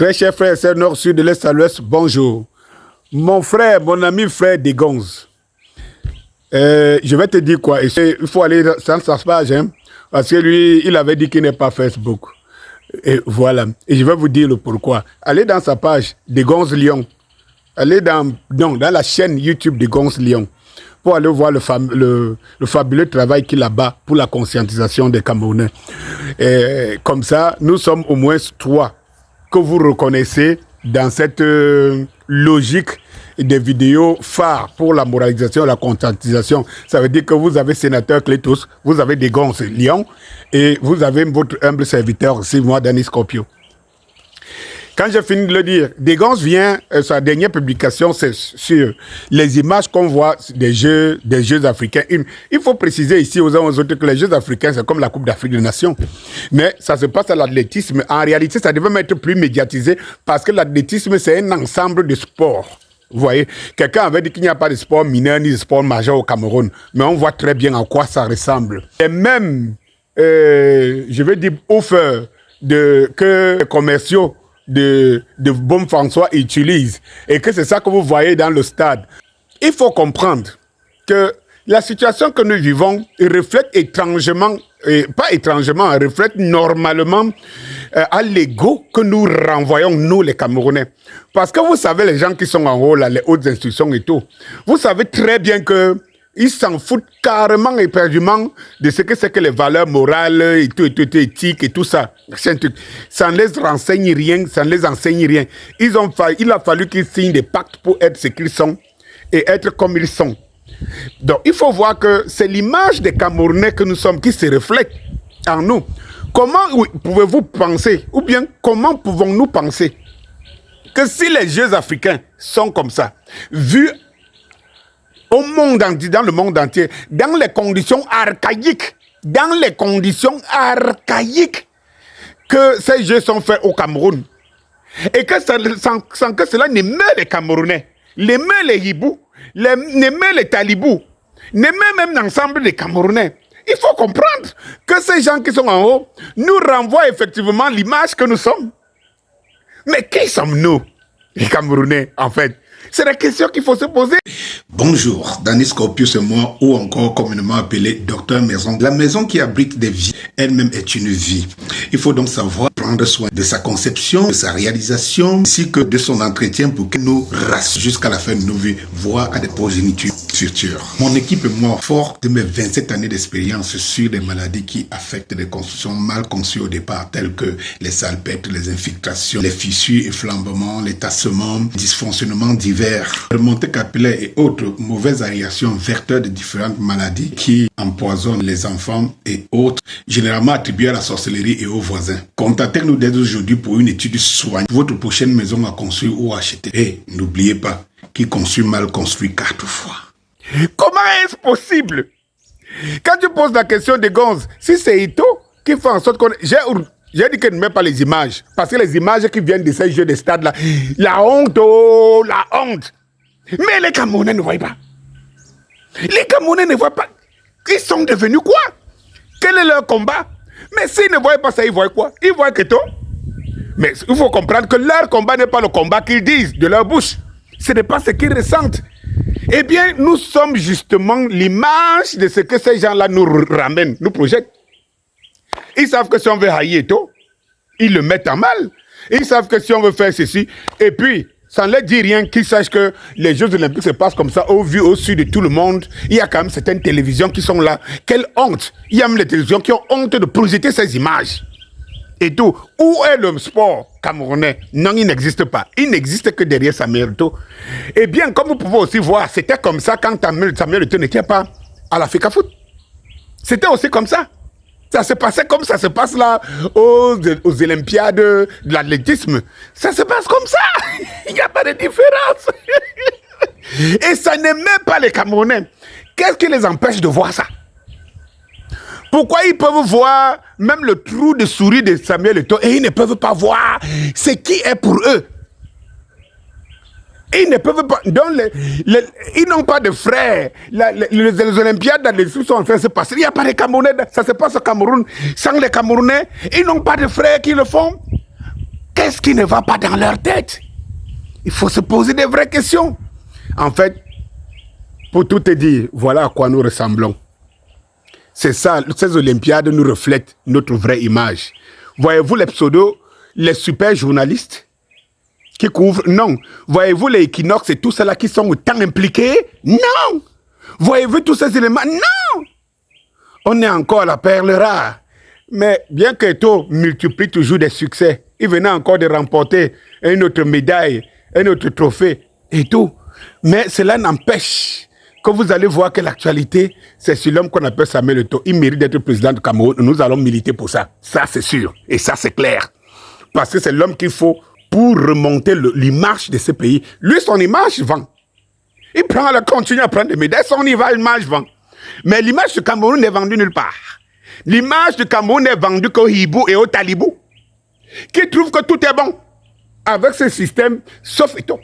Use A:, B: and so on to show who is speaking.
A: Très chers frères et sœurs nord, sud, de l'est à l'ouest, bonjour. Mon frère, mon ami frère Degonze, je vais te dire quoi. Il faut aller dans sa page, hein, parce que lui, il avait dit qu'il n'est pas Facebook. Et voilà. Et je vais vous dire le pourquoi. Allez dans sa page Degonze Lyon. Allez dans la chaîne YouTube Degonze Lyon pour aller voir le fabuleux travail qu'il a bas pour la conscientisation des Camerounais. Et comme ça, nous sommes au moins 3 que vous reconnaissez dans cette logique des vidéos phares pour la moralisation et la conscientisation. Ça veut dire que vous avez sénateur Clétos, vous avez Degonze Lyon et vous avez votre humble serviteur aussi, moi, Danny Scorpio. Quand j'ai fini de le dire, Degonze vient, sa dernière publication, c'est sur les images qu'on voit des jeux africains. Il faut préciser ici aux uns aux autres que les Jeux africains, c'est comme la Coupe d'Afrique des Nations. Mais ça se passe à l'athlétisme. En réalité, ça devait être plus médiatisé parce que l'athlétisme, c'est un ensemble de sports. Vous voyez, quelqu'un avait dit qu'il n'y a pas de sport mineur ni de sport majeur au Cameroun. Mais on voit très bien à quoi ça ressemble. Et même, je vais dire, offres que les commerciaux de Bom François utilisent et que c'est ça que vous voyez dans le stade. Il faut comprendre que la situation que nous vivons reflète étrangement, pas étrangement, reflète normalement à l'ego que nous renvoyons, nous les Camerounais. Parce que vous savez, les gens qui sont en haut, là, les hautes institutions et tout, vous savez très bien que ils s'en foutent carrément et éperdument de ce que c'est que les valeurs morales et tout, éthiques et tout ça. Ça ne les renseigne rien, ça ne les enseigne rien. Il a fallu qu'ils signent des pactes pour être ce qu'ils sont et être comme ils sont. Donc, il faut voir que c'est l'image des Camerounais que nous sommes qui se reflète en nous. Comment pouvez-vous penser, ou bien comment pouvons-nous penser que si les Jeux africains sont comme ça, vus au monde entier, dans le monde entier, dans les conditions archaïques que ces jeux sont faits au Cameroun, et que sans que cela n'émeut les Camerounais, n'émeut les Hibous, n'émeut les Talibous, n'émeut même l'ensemble des Camerounais. Il faut comprendre que ces gens qui sont en haut nous renvoient effectivement l'image que nous sommes. Mais qui sommes-nous, les Camerounais, en fait? C'est la question qu'il faut se poser.
B: Bonjour, Danny Scorpio, c'est moi, ou encore communément appelé Docteur Maison. La maison qui abrite des vies, elle-même est une vie. Il faut donc savoir prendre soin de sa conception, de sa réalisation, ainsi que de son entretien pour que nous race jusqu'à la fin de nos vies, voire à des progénitures futures. Mon équipe et moi, fort de mes 27 années d'expérience sur des maladies qui affectent des constructions mal conçues au départ, telles que les salpêtres, les infiltrations, les fissures et flambements, les tassements, dysfonctionnements divers, remontées capillaires et autres mauvaises aérations vecteurs de différentes maladies qui empoisonnent les enfants et autres, généralement attribuées à la sorcellerie et aux voisins. Contactez-nous dès aujourd'hui pour une étude soignée. Votre prochaine maison à construire ou à acheter. Et n'oubliez pas, qui construit mal construit 4 fois.
A: Comment est-ce possible? Quand tu poses la question de Gonze, si c'est Ito qui fait en sorte qu'on... J'ai dit qu'elle ne met pas les images. Parce que les images qui viennent de ces jeux de stade-là, la honte, oh, la honte. Mais les Camerounais ne voient pas. Les Camerounais ne voient pas. Ils sont devenus quoi? Quel est leur combat? Mais s'ils ne voient pas ça, ils voient quoi? Ils voient que tout. Mais il faut comprendre que leur combat n'est pas le combat qu'ils disent de leur bouche. Ce n'est pas ce qu'ils ressentent. Eh bien, nous sommes justement l'image de ce que ces gens-là nous ramènent, nous projettent. Ils savent que si on veut haïr tout, ils le mettent en mal. Ils savent que si on veut faire ceci, et puis, ça ne leur dit rien qu'ils sachent que les Jeux Olympiques se passent comme ça, au vu, au-dessus de tout le monde. Il y a quand même certaines télévisions qui sont là. Quelle honte! Il y a même les télévisions qui ont honte de projeter ces images. Et tout. Où est le sport camerounais? Non, il n'existe pas. Il n'existe que derrière Samuel Eto'o. Eh bien, comme vous pouvez aussi voir, c'était comme ça quand Samuel Eto'o n'était pas à l'Africa Foot. C'était aussi comme ça. Ça se passait comme ça se passe là aux Olympiades de l'athlétisme. Ça se passe comme ça. Il n'y a pas de différence. Et ça n'aimait pas les Camerounais. Qu'est-ce qui les empêche de voir ça? Pourquoi ils peuvent voir même le trou de souris de Samuel Eto'o et ils ne peuvent pas voir ce qui est pour eux? Ils ne peuvent pas. Donc ils n'ont pas de frères. Les Olympiades d'athlétisme sont en train de se passer. Il n'y a pas de Camerounais. Ça se passe au Cameroun. Sans les Camerounais, ils n'ont pas de frères qui le font. Qu'est-ce qui ne va pas dans leur tête? Il faut se poser des vraies questions. En fait, pour tout te dire, voilà à quoi nous ressemblons. C'est ça, ces Olympiades nous reflètent notre vraie image. Voyez-vous les pseudos, les super journalistes qui couvrent? Non. Voyez-vous les équinoxes et tout cela qui sont autant impliqués? Non. Voyez-vous tous ces éléments? Non. On est encore à la perle rare. Mais bien que Eto'o multiplie toujours des succès, il venait encore de remporter une autre médaille, un autre trophée et tout. Mais cela n'empêche que vous allez voir que l'actualité, c'est sur l'homme qu'on appelle Samuel Eto'o. Il mérite d'être président du Cameroun. Nous allons militer pour ça. Ça, c'est sûr. Et ça, c'est clair. Parce que c'est l'homme qu'il faut pour remonter l'image de ce pays. Lui, son image vend. Il continue à prendre des médailles. Son image vend. Mais l'image du Cameroun n'est vendue nulle part. L'image du Cameroun est vendue qu'au hibou et au talibou, qui trouvent que tout est bon avec ce système, sauf Eto'o.